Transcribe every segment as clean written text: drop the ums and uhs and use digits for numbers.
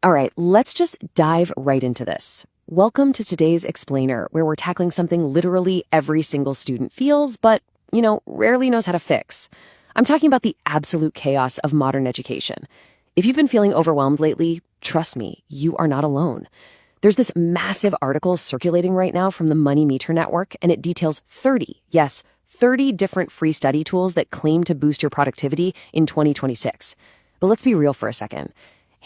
All right, let's just dive right into this. Welcome to today's explainer, where we're tackling something literally every single student feels, but, rarely knows how to fix. I'm talking about the absolute chaos of modern education. If you've been feeling overwhelmed lately, trust me, you are not alone. There's this massive article circulating right now from the Money Mitra Network, and it details 30 different free study tools that claim to boost your productivity in 2026. But let's be real for a second.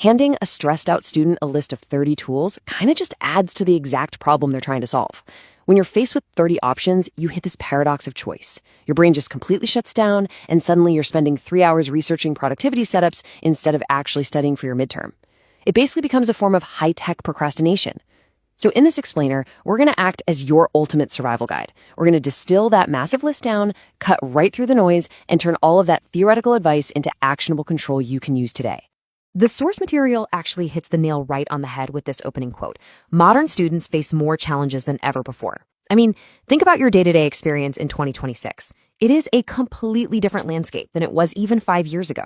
Handing a stressed out student a list of 30 tools kind of just adds to the exact problem they're trying to solve. When you're faced with 30 options, you hit this paradox of choice. Your brain just completely shuts down, and suddenly you're spending 3 hours researching productivity setups instead of actually studying for your midterm. It basically becomes a form of high-tech procrastination. So in this explainer, we're going to act as your ultimate survival guide. We're going to distill that massive list down, cut right through the noise, and turn all of that theoretical advice into actionable control you can use today. The source material actually hits the nail right on the head with this opening quote. Modern students face more challenges than ever before. I mean, think about your day-to-day experience in 2026. It is a completely different landscape than it was even 5 years ago.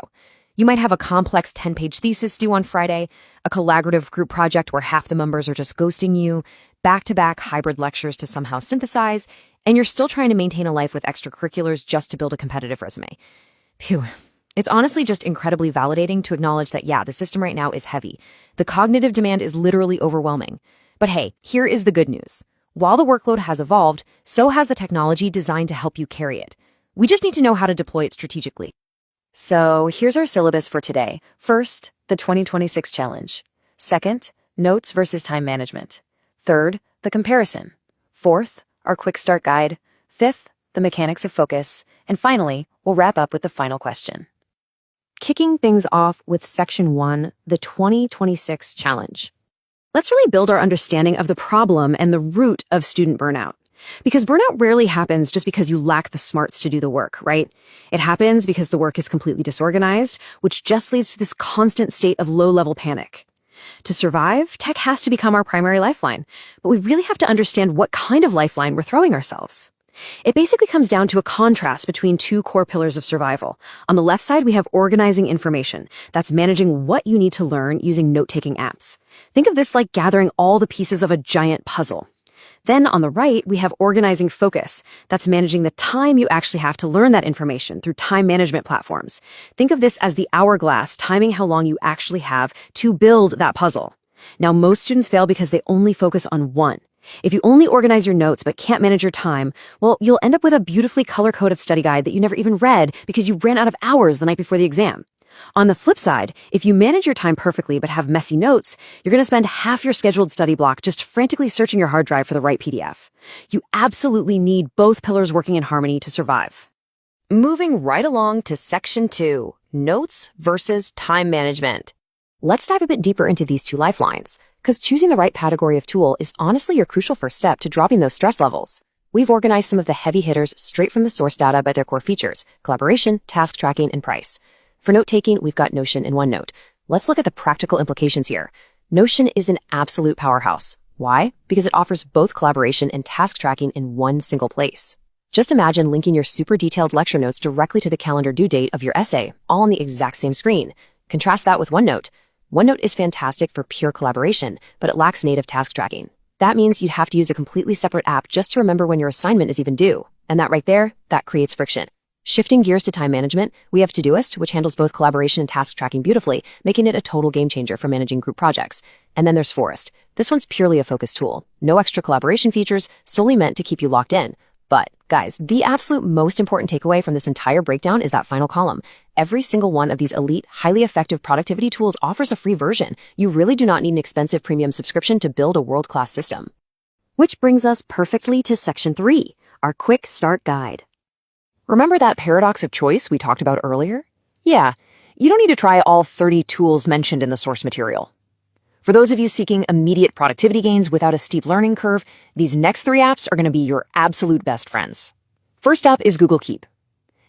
You might have a complex 10-page thesis due on Friday, a collaborative group project where half the members are just ghosting you, back-to-back hybrid lectures to somehow synthesize, and you're still trying to maintain a life with extracurriculars just to build a competitive resume. Phew. It's honestly just incredibly validating to acknowledge that, the system right now is heavy. The cognitive demand is literally overwhelming. But hey, here is the good news. While the workload has evolved, so has the technology designed to help you carry it. We just need to know how to deploy it strategically. So here's our syllabus for today. First, the 2026 challenge. Second, notes versus time management. Third, the comparison. Fourth, our quick start guide. Fifth, the mechanics of focus. And finally, we'll wrap up with the final question. Kicking things off with Section 1, the 2026 challenge. Let's really build our understanding of the problem and the root of student burnout. Because burnout rarely happens just because you lack the smarts to do the work, right? It happens because the work is completely disorganized, which just leads to this constant state of low-level panic. To survive, tech has to become our primary lifeline, but we really have to understand what kind of lifeline we're throwing ourselves. It basically comes down to a contrast between two core pillars of survival. On the left side, we have organizing information. That's managing what you need to learn using note-taking apps. Think of this like gathering all the pieces of a giant puzzle. Then on the right, we have organizing focus. That's managing the time you actually have to learn that information through time management platforms. Think of this as the hourglass, timing how long you actually have to build that puzzle. Now, most students fail because they only focus on one. If you only organize your notes but can't manage your time, well, you'll end up with a beautifully color-coded study guide that you never even read because you ran out of hours the night before the exam. On the flip side, if you manage your time perfectly but have messy notes, you're going to spend half your scheduled study block just frantically searching your hard drive for the right PDF. You absolutely need both pillars working in harmony to survive. Moving right along to Section 2, Notes versus Time Management. Let's dive a bit deeper into these two lifelines, because choosing the right category of tool is honestly your crucial first step to dropping those stress levels. We've organized some of the heavy hitters straight from the source data by their core features: collaboration, task tracking, and price. For note-taking, we've got Notion and OneNote. Let's look at the practical implications here. Notion is an absolute powerhouse. Why? Because it offers both collaboration and task tracking in one single place. Just imagine linking your super detailed lecture notes directly to the calendar due date of your essay, all on the exact same screen. Contrast that with OneNote. OneNote is fantastic for pure collaboration, but it lacks native task tracking. That means you'd have to use a completely separate app just to remember when your assignment is even due. And that right there, that creates friction. Shifting gears to time management, we have Todoist, which handles both collaboration and task tracking beautifully, making it a total game changer for managing group projects. And then there's Forest. This one's purely a focus tool. No extra collaboration features, solely meant to keep you locked in. But, guys, the absolute most important takeaway from this entire breakdown is that final column. Every single one of these elite, highly effective productivity tools offers a free version. You really do not need an expensive premium subscription to build a world-class system. Which brings us perfectly to Section 3, our quick start guide. Remember that paradox of choice we talked about earlier? Yeah, you don't need to try all 30 tools mentioned in the source material. For those of you seeking immediate productivity gains without a steep learning curve, these next 3 apps are going to be your absolute best friends. First up is Google Keep.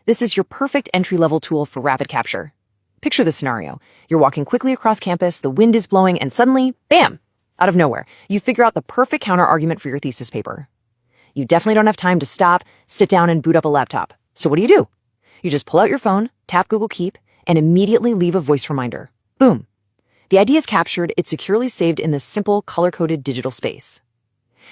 This is your perfect entry-level tool for rapid capture. Picture this scenario. You're walking quickly across campus, the wind is blowing, and suddenly, bam! Out of nowhere, you figure out the perfect counter-argument for your thesis paper. You definitely don't have time to stop, sit down, and boot up a laptop. So what do? You just pull out your phone, tap Google Keep, and immediately leave a voice reminder. Boom. The idea is captured, it's securely saved in this simple, color-coded digital space.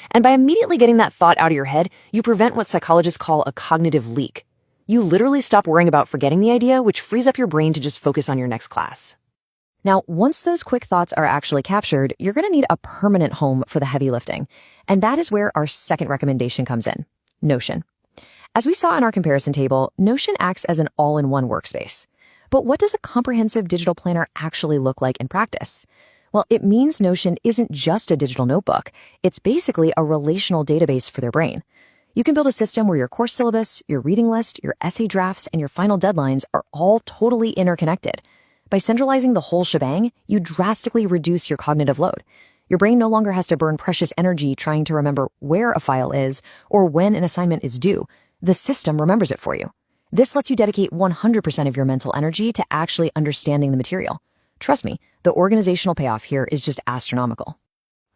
And by immediately getting that thought out of your head, you prevent what psychologists call a cognitive leak. You literally stop worrying about forgetting the idea, which frees up your brain to just focus on your next class. Now, once those quick thoughts are actually captured, you're going to need a permanent home for the heavy lifting. And that is where our second recommendation comes in, Notion. As we saw in our comparison table, Notion acts as an all-in-one workspace. But what does a comprehensive digital planner actually look like in practice? Well, it means Notion isn't just a digital notebook. It's basically a relational database for their brain. You can build a system where your course syllabus, your reading list, your essay drafts, and your final deadlines are all totally interconnected. By centralizing the whole shebang, you drastically reduce your cognitive load. Your brain no longer has to burn precious energy trying to remember where a file is or when an assignment is due. The system remembers it for you. This lets you dedicate 100% of your mental energy to actually understanding the material. Trust me, the organizational payoff here is just astronomical.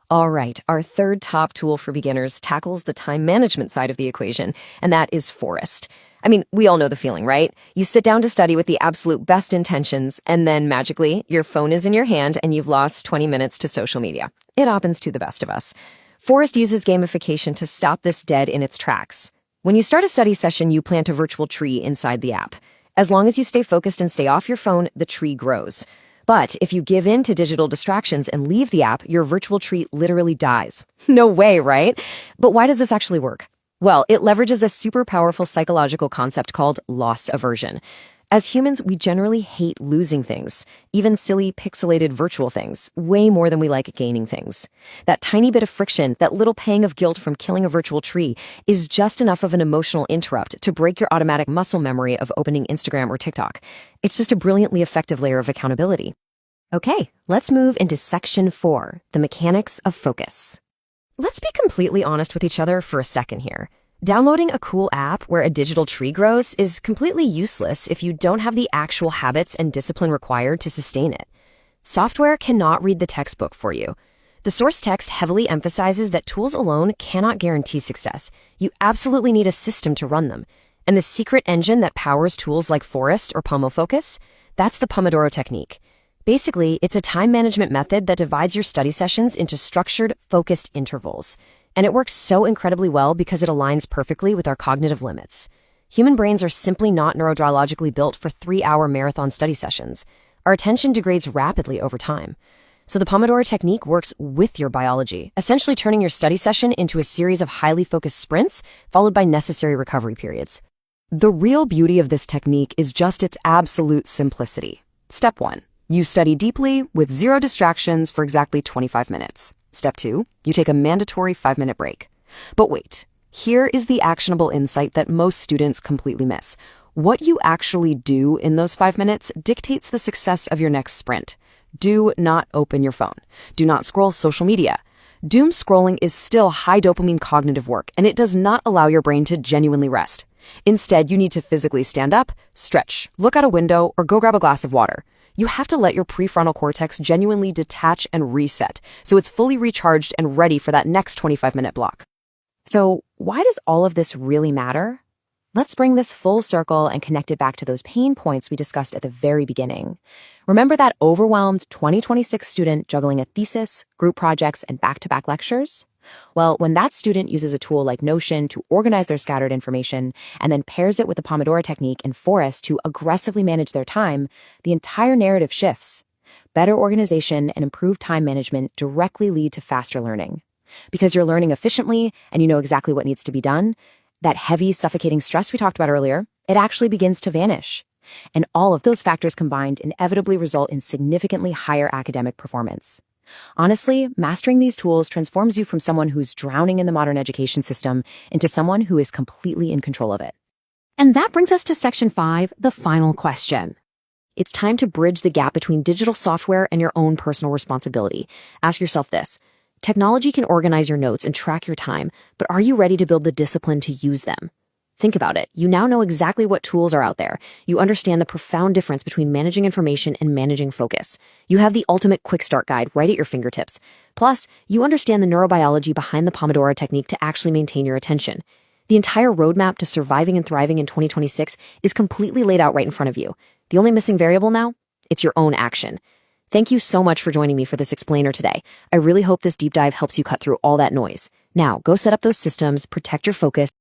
All right, our third top tool for beginners tackles the time management side of the equation, and that is Forest. I mean, we all know the feeling, right? You sit down to study with the absolute best intentions, and then magically, your phone is in your hand and you've lost 20 minutes to social media. It happens to the best of us. Forest uses gamification to stop this dead in its tracks. When you start a study session, you plant a virtual tree inside the app. As long as you stay focused and stay off your phone, the tree grows. But if you give in to digital distractions and leave the app, your virtual tree literally dies. No way, right? But why does this actually work? Well, it leverages a super powerful psychological concept called loss aversion. As humans, we generally hate losing things, even silly pixelated virtual things, way more than we like gaining things. That tiny bit of friction, that little pang of guilt from killing a virtual tree, is just enough of an emotional interrupt to break your automatic muscle memory of opening Instagram or TikTok. It's just a brilliantly effective layer of accountability. Okay, let's move into section 4, the mechanics of focus. Let's be completely honest with each other for a second here. Downloading a cool app where a digital tree grows is completely useless if you don't have the actual habits and discipline required to sustain it. Software cannot read the textbook for you. The source text heavily emphasizes that tools alone cannot guarantee success. You absolutely need a system to run them. And the secret engine that powers tools like Forest or PomoFocus, that's the Pomodoro technique. Basically, it's a time management method that divides your study sessions into structured, focused intervals. And it works so incredibly well because it aligns perfectly with our cognitive limits. Human brains are simply not neurobiologically built for 3-hour marathon study sessions. Our attention degrades rapidly over time. So the Pomodoro technique works with your biology, essentially turning your study session into a series of highly focused sprints, followed by necessary recovery periods. The real beauty of this technique is just its absolute simplicity. Step 1. You study deeply with 0 distractions for exactly 25 minutes. Step 2, you take a mandatory 5-minute break. But wait, here is the actionable insight that most students completely miss. What you actually do in those 5 minutes dictates the success of your next sprint. Do not open your phone. Do not scroll social media. Doom scrolling is still high dopamine cognitive work, and it does not allow your brain to genuinely rest. Instead, you need to physically stand up, stretch, look out a window, or go grab a glass of water. You have to let your prefrontal cortex genuinely detach and reset, so it's fully recharged and ready for that next 25-minute block. So why does all of this really matter? Let's bring this full circle and connect it back to those pain points we discussed at the very beginning. Remember that overwhelmed 2026 student juggling a thesis, group projects, and back-to-back lectures? Well, when that student uses a tool like Notion to organize their scattered information and then pairs it with the Pomodoro technique and Forest to aggressively manage their time, the entire narrative shifts. Better organization and improved time management directly lead to faster learning. Because you're learning efficiently and you know exactly what needs to be done, that heavy, suffocating stress we talked about earlier, it actually begins to vanish. And all of those factors combined inevitably result in significantly higher academic performance. Honestly, mastering these tools transforms you from someone who's drowning in the modern education system into someone who is completely in control of it. And that brings us to section 5, the final question. It's time to bridge the gap between digital software and your own personal responsibility. Ask yourself this. Technology can organize your notes and track your time, but are you ready to build the discipline to use them? Think about it. You now know exactly what tools are out there. You understand the profound difference between managing information and managing focus. You have the ultimate quick start guide right at your fingertips. Plus, you understand the neurobiology behind the Pomodoro technique to actually maintain your attention. The entire roadmap to surviving and thriving in 2026 is completely laid out right in front of you. The only missing variable now? It's your own action. Thank you so much for joining me for this explainer today. I really hope this deep dive helps you cut through all that noise. Now, go set up those systems, protect your focus,